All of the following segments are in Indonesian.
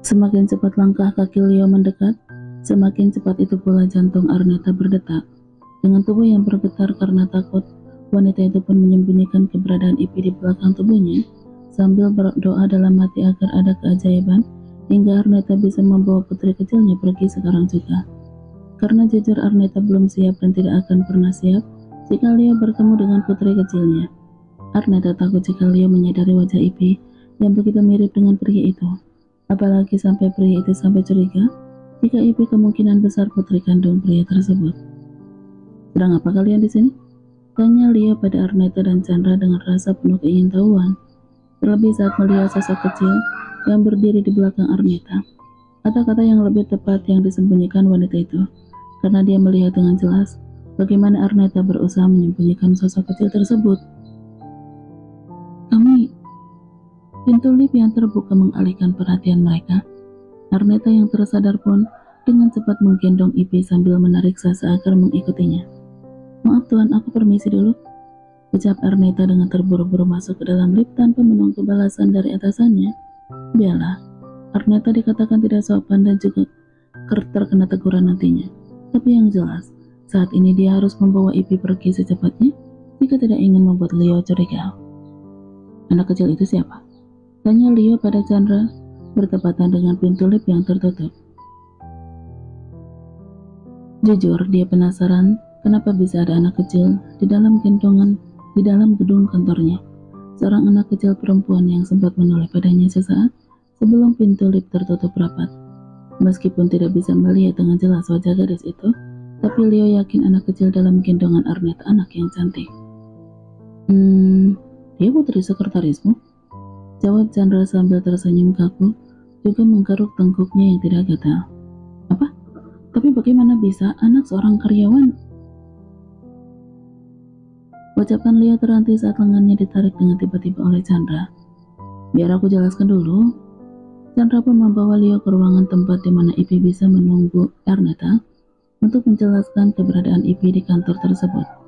Semakin cepat langkah kaki Leo mendekat, semakin cepat itu pula jantung Arneta berdetak. Dengan tubuh yang bergetar karena takut, wanita itu pun menyembunyikan keberadaan Ipy di belakang tubuhnya, sambil berdoa dalam hati agar ada keajaiban, hingga Arneta bisa membawa putri kecilnya pergi sekarang juga. Karena jujur Arneta belum siap dan tidak akan pernah siap jika Leo bertemu dengan putri kecilnya. Arneta takut jika Leo menyadari wajah Ipy yang begitu mirip dengan pria itu. Apalagi sampai pria itu sampai curiga jika Ipy kemungkinan besar putri kandung pria tersebut. "Sedang apa kalian di sini?" tanya Leo pada Arneta dan Chandra dengan rasa penuh keingintahuan. Terlebih saat melihat sosok kecil yang berdiri di belakang Arneta. Kata-kata yang lebih tepat yang disembunyikan wanita itu, karena dia melihat dengan jelas bagaimana Arneta berusaha menyembunyikan sosok kecil tersebut. Pintu lift yang terbuka mengalihkan perhatian mereka. Arneta yang tersadar pun dengan cepat menggendong Ipy sambil menarik Sasa agar mengikutinya. "Maaf Tuan, aku permisi dulu," ucap Arneta dengan terburu-buru masuk ke dalam lift tanpa menunggu balasan dari atasannya. Biarlah, Arneta dikatakan tidak sopan dan juga terkena teguran nantinya. Tapi yang jelas, saat ini dia harus membawa Ipy pergi secepatnya jika tidak ingin membuat Leo curiga. "Anak kecil itu siapa?" tanya Leo pada Chandra, bertepatan dengan pintu lift yang tertutup. Jujur, dia penasaran kenapa bisa ada anak kecil di dalam gedung kantornya. Seorang anak kecil perempuan yang sempat menoleh padanya sesaat sebelum pintu lift tertutup rapat. Meskipun tidak bisa melihat dengan jelas wajah gadis itu, tapi Leo yakin anak kecil dalam gendongan Arneta anak yang cantik. Dia putri sekretarismu?" jawab Chandra sambil tersenyum kaku, juga menggaruk tengkuknya yang tidak gatal. "Apa? Tapi bagaimana bisa anak seorang karyawan?" Ucapan Leo terhenti saat lengannya ditarik dengan tiba-tiba oleh Chandra. "Biar aku jelaskan dulu." Chandra pun membawa Leo ke ruangan tempat di mana Ipy bisa menunggu Arneta untuk menjelaskan keberadaan Ipy di kantor tersebut.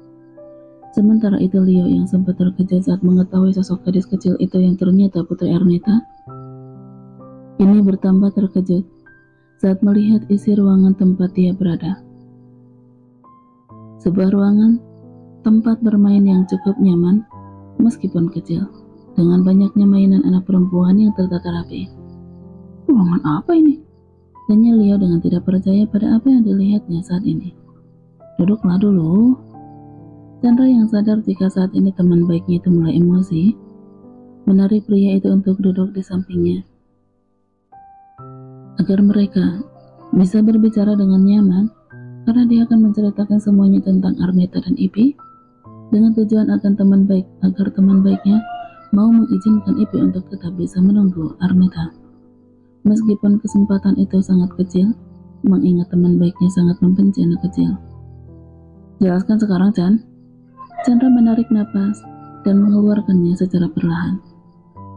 Sementara itu Leo yang sempat terkejut saat mengetahui sosok gadis kecil itu yang ternyata putri Arneta, ini bertambah terkejut saat melihat isi ruangan tempat dia berada. Sebuah ruangan tempat bermain yang cukup nyaman meskipun kecil, dengan banyaknya mainan anak perempuan yang tertata rapi. "Ruangan apa ini?" tanya Leo dengan tidak percaya pada apa yang dilihatnya saat ini. "Duduklah dulu." Chandra yang sadar jika saat ini teman baiknya itu mulai emosi, menarik pria itu untuk duduk di sampingnya, agar mereka bisa berbicara dengan nyaman, karena dia akan menceritakan semuanya tentang Arneta dan Ipy, dengan tujuan agar teman baiknya mau mengizinkan Ipy untuk tetap bisa menunggu Arneta. Meskipun kesempatan itu sangat kecil, mengingat teman baiknya sangat membenci anak kecil. "Jelaskan sekarang, Chan." Chandra menarik napas dan mengeluarkannya secara perlahan.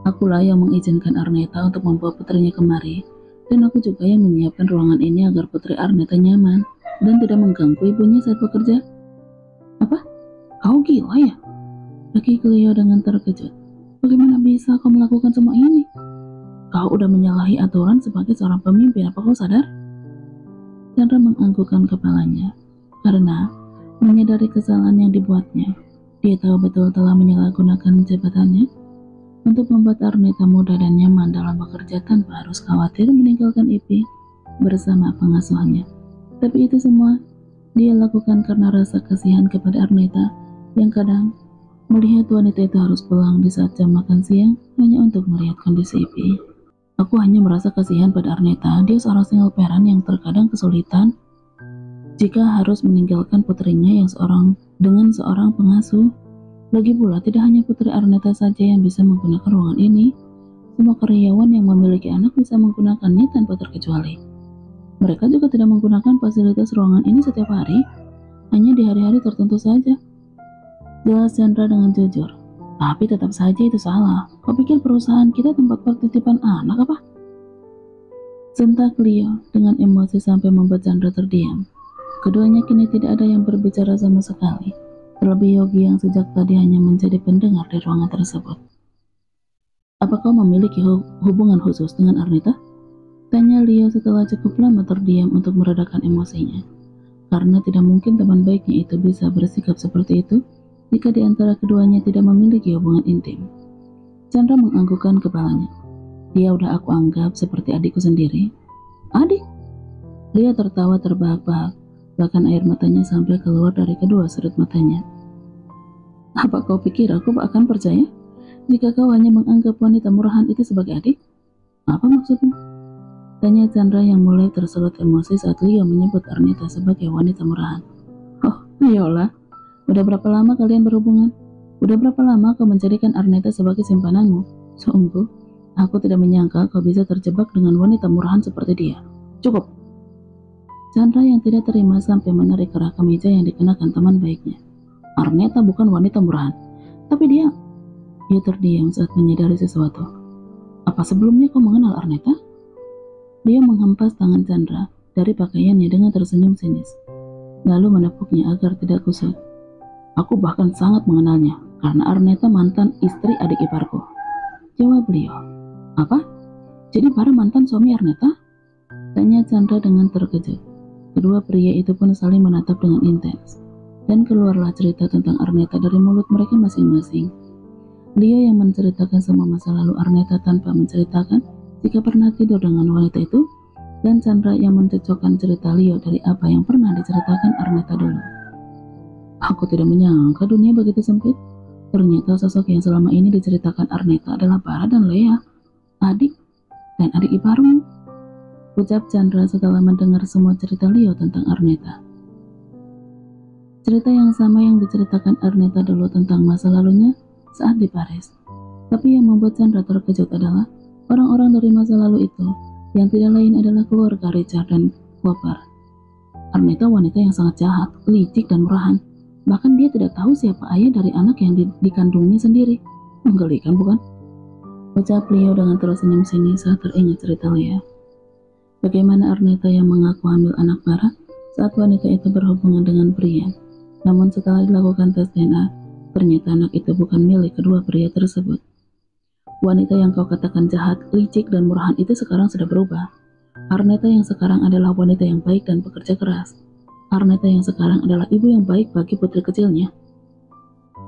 "Akulah yang mengizinkan Arneta untuk membawa putrinya kemari, dan aku juga yang menyiapkan ruangan ini agar putri Arneta nyaman dan tidak mengganggu ibunya saat bekerja." "Apa? Kau gila ya?" Kaki Leo dengan terkejut. "Bagaimana bisa kau melakukan semua ini? Kau udah menyalahi aturan sebagai seorang pemimpin, apa kau sadar?" Chandra menganggukkan kepalanya, karena menyadari kesalahan yang dibuatnya. Dia tahu betul telah menyalahgunakan jabatannya untuk membuat Arneta mudah dan nyaman dalam bekerja tanpa harus khawatir meninggalkan Ipy bersama pengasuhannya. Tapi itu semua dia lakukan karena rasa kasihan kepada Arneta yang kadang melihat wanita itu harus pulang di saat jam makan siang hanya untuk melihat kondisi Ipy. "Aku hanya merasa kasihan pada Arneta. Dia seorang single parent yang terkadang kesulitan jika harus meninggalkan putrinya yang dengan seorang pengasuh. Lagi pula, tidak hanya putri Arneta saja yang bisa menggunakan ruangan ini. Semua karyawan yang memiliki anak bisa menggunakannya tanpa terkecuali. Mereka juga tidak menggunakan fasilitas ruangan ini setiap hari, hanya di hari-hari tertentu saja." Jelas Chandra dengan jujur. "Tapi tetap saja itu salah. Kau pikir perusahaan kita tempat titipan anak apa?" Sentak Leo dengan emosi sampai membuat Chandra terdiam. Keduanya kini tidak ada yang berbicara sama sekali, terlebih Yogi yang sejak tadi hanya menjadi pendengar di ruangan tersebut. "Apa kau memiliki hubungan khusus dengan Arneta?" Tanya Leo setelah cukup lama terdiam untuk meredakan emosinya. Karena tidak mungkin teman baiknya itu bisa bersikap seperti itu jika di antara keduanya tidak memiliki hubungan intim. Chandra menganggukkan kepalanya. Dia udah aku anggap seperti adikku sendiri. Adik? Leo tertawa terbahak-bahak, bahkan air matanya sampai keluar dari kedua sudut matanya. Apa kau pikir aku akan percaya jika kau hanya menganggap wanita murahan itu sebagai adik? Apa maksudmu? Tanya Chandra yang mulai tersulut emosi saat Leo menyebut Arnita sebagai wanita murahan. Oh, ayolah. Udah berapa lama kalian berhubungan? Udah berapa lama kau menjadikan Arnita sebagai simpananmu? Sungguh, aku tidak menyangka kau bisa terjebak dengan wanita murahan seperti dia. Cukup. Chandra yang tidak terima sampai menarik kerak kemeja yang dikenakan teman baiknya. Arnita bukan wanita murahan, tapi dia terdiam saat menyadari sesuatu. Apa sebelumnya kau mengenal Arnita? Dia menghempas tangan Chandra dari pakaiannya dengan tersenyum sinis, lalu menepuknya agar tidak kusut. Aku bahkan sangat mengenalnya, karena Arnita mantan istri adik iparku. Jawab beliau. Apa? Jadi para mantan suami Arnita? Tanya Chandra dengan terkejut. Kedua pria itu pun saling menatap dengan intens, dan keluarlah cerita tentang Arnita dari mulut mereka masing-masing. Leo yang menceritakan semua masa lalu Arnita tanpa menceritakan jika pernah tidur dengan wanita itu, dan Chandra yang mencocokkan cerita Leo dari apa yang pernah diceritakan Arnita dulu. Aku tidak menyangka dunia begitu sempit. Ternyata sosok yang selama ini diceritakan Arnita adalah Bara dan Lea, adik dan adik iparmu, ucap Chandra setelah mendengar semua cerita Leo tentang Arnita. Cerita yang sama yang diceritakan Arnita dulu tentang masa lalunya saat di Paris. Tapi yang membuat Chandra terkejut adalah orang-orang dari masa lalu itu yang tidak lain adalah keluarga Richard dan Cooper. Arnita wanita yang sangat jahat, licik dan murahan. Bahkan dia tidak tahu siapa ayah dari anak yang dikandungnya sendiri. Menggelikan bukan? Ucap Leo dengan terus senyum sinis saat teringat cerita Lea. Bagaimana Arnita yang mengaku hamil anak Bara saat wanita itu berhubungan dengan pria. Namun setelah dilakukan tes DNA, ternyata anak itu bukan milik kedua pria tersebut. Wanita yang kau katakan jahat, licik, dan murahan itu sekarang sudah berubah. Arnita yang sekarang adalah wanita yang baik dan pekerja keras. Arnita yang sekarang adalah ibu yang baik bagi putri kecilnya.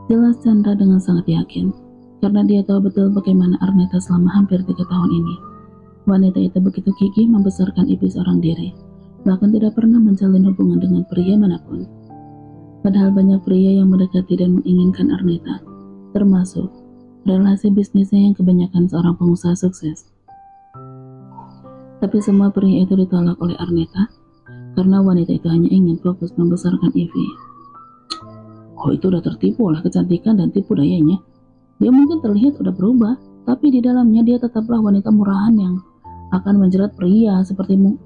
Jelas Chandra dengan sangat yakin, karena dia tahu betul bagaimana Arnita selama hampir 3 tahun ini. Wanita itu begitu gigih membesarkan ibu seorang diri, bahkan tidak pernah menjalin hubungan dengan pria manapun. Padahal banyak pria yang mendekati dan menginginkan Arnita, termasuk relasi bisnisnya yang kebanyakan seorang pengusaha sukses. Tapi semua pria itu ditolak oleh Arnita karena wanita itu hanya ingin fokus membesarkan Ivy. Oh, itu udah tertipu oleh kecantikan dan tipu dayanya. Dia mungkin terlihat udah berubah, tapi di dalamnya dia tetaplah wanita murahan yang akan menjerat pria sepertimu.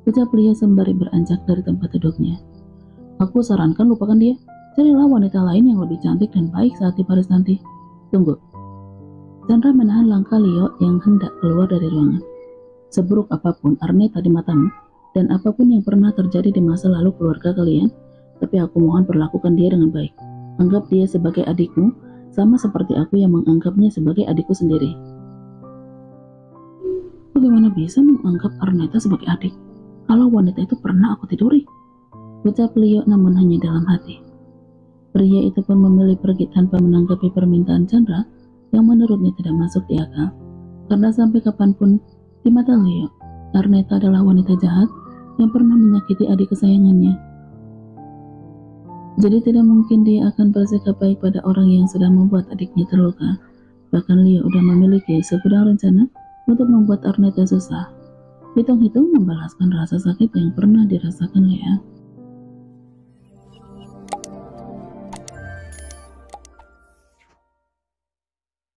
Ucap Leo sembari beranjak dari tempat duduknya. Aku sarankan lupakan dia. Carilah wanita lain yang lebih cantik dan baik saat di Paris nanti. Tunggu. Chandra menahan langkah Leo yang hendak keluar dari ruangan. Seburuk apapun Arnita di matamu, dan apapun yang pernah terjadi di masa lalu keluarga kalian, tapi aku mohon perlakukan dia dengan baik. Anggap dia sebagai adikmu, sama seperti aku yang menganggapnya sebagai adikku sendiri. Bagaimana bisa menganggap Arnita sebagai adik, kalau wanita itu pernah aku tiduri? Ucap Leo namun hanya dalam hati. Pria itu pun memilih pergi tanpa menanggapi permintaan Chandra yang menurutnya tidak masuk di akal. Karena sampai kapanpun, di mata Leo, Arnita adalah wanita jahat yang pernah menyakiti adik kesayangannya. Jadi tidak mungkin dia akan bersikap baik pada orang yang sudah membuat adiknya terluka. Bahkan Leo sudah memiliki segudang rencana untuk membuat Arnita susah. Hitung-hitung membalaskan rasa sakit yang pernah dirasakan Lea.